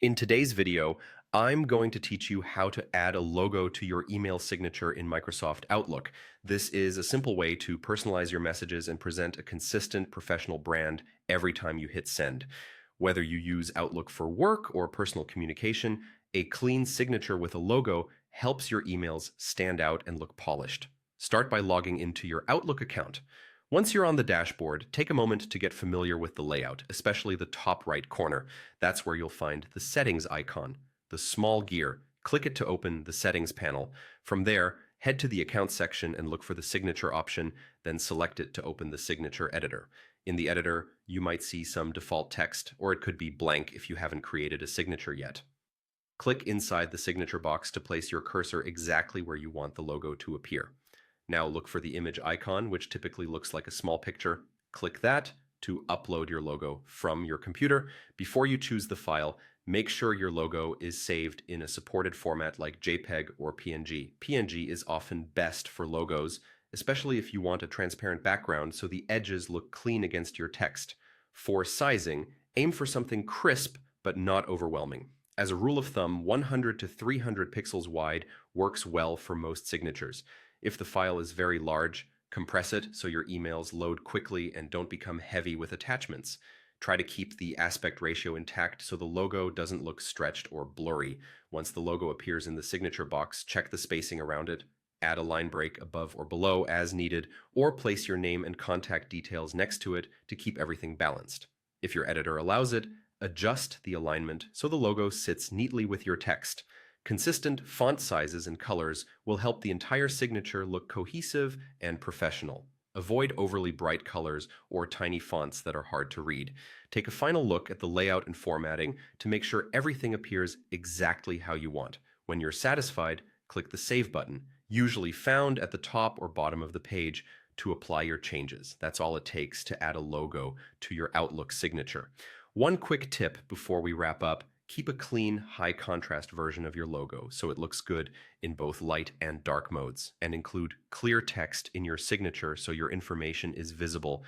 In today's video, I'm going to teach you how to add a logo to your email signature in Microsoft Outlook. This is a simple way to personalize your messages and present a consistent professional brand every time you hit send. Whether you use Outlook for work or personal communication, a clean signature with a logo helps your emails stand out and look polished. Start by logging into your Outlook account. Once you're on the dashboard, take a moment to get familiar with the layout, especially the top right corner. That's where you'll find the settings icon, the small gear. Click it to open the settings panel. From there, head to the account section and look for the signature option, then select it to open the signature editor. In the editor, you might see some default text, or it could be blank if you haven't created a signature yet. Click inside the signature box to place your cursor exactly where you want the logo to appear. Now look for the image icon, which typically looks like a small picture. Click that to upload your logo from your computer. Before you choose the file, make sure your logo is saved in a supported format like JPEG or PNG. PNG is often best for logos, especially if you want a transparent background so the edges look clean against your text. For sizing, aim for something crisp but not overwhelming. As a rule of thumb, 100 to 300 pixels wide works well for most signatures. If the file is very large, compress it so your emails load quickly and don't become heavy with attachments. Try to keep the aspect ratio intact so the logo doesn't look stretched or blurry. Once the logo appears in the signature box, check the spacing around it, add a line break above or below as needed, or place your name and contact details next to it to keep everything balanced. If your editor allows it, adjust the alignment so the logo sits neatly with your text. Consistent font sizes and colors will help the entire signature look cohesive and professional. Avoid overly bright colors or tiny fonts that are hard to read. Take a final look at the layout and formatting to make sure everything appears exactly how you want. When you're satisfied, click the Save button, usually found at the top or bottom of the page, to apply your changes. That's all it takes to add a logo to your Outlook signature. One quick tip before we wrap up: keep a clean, high contrast version of your logo so it looks good in both light and dark modes, and include clear text in your signature so your information is visible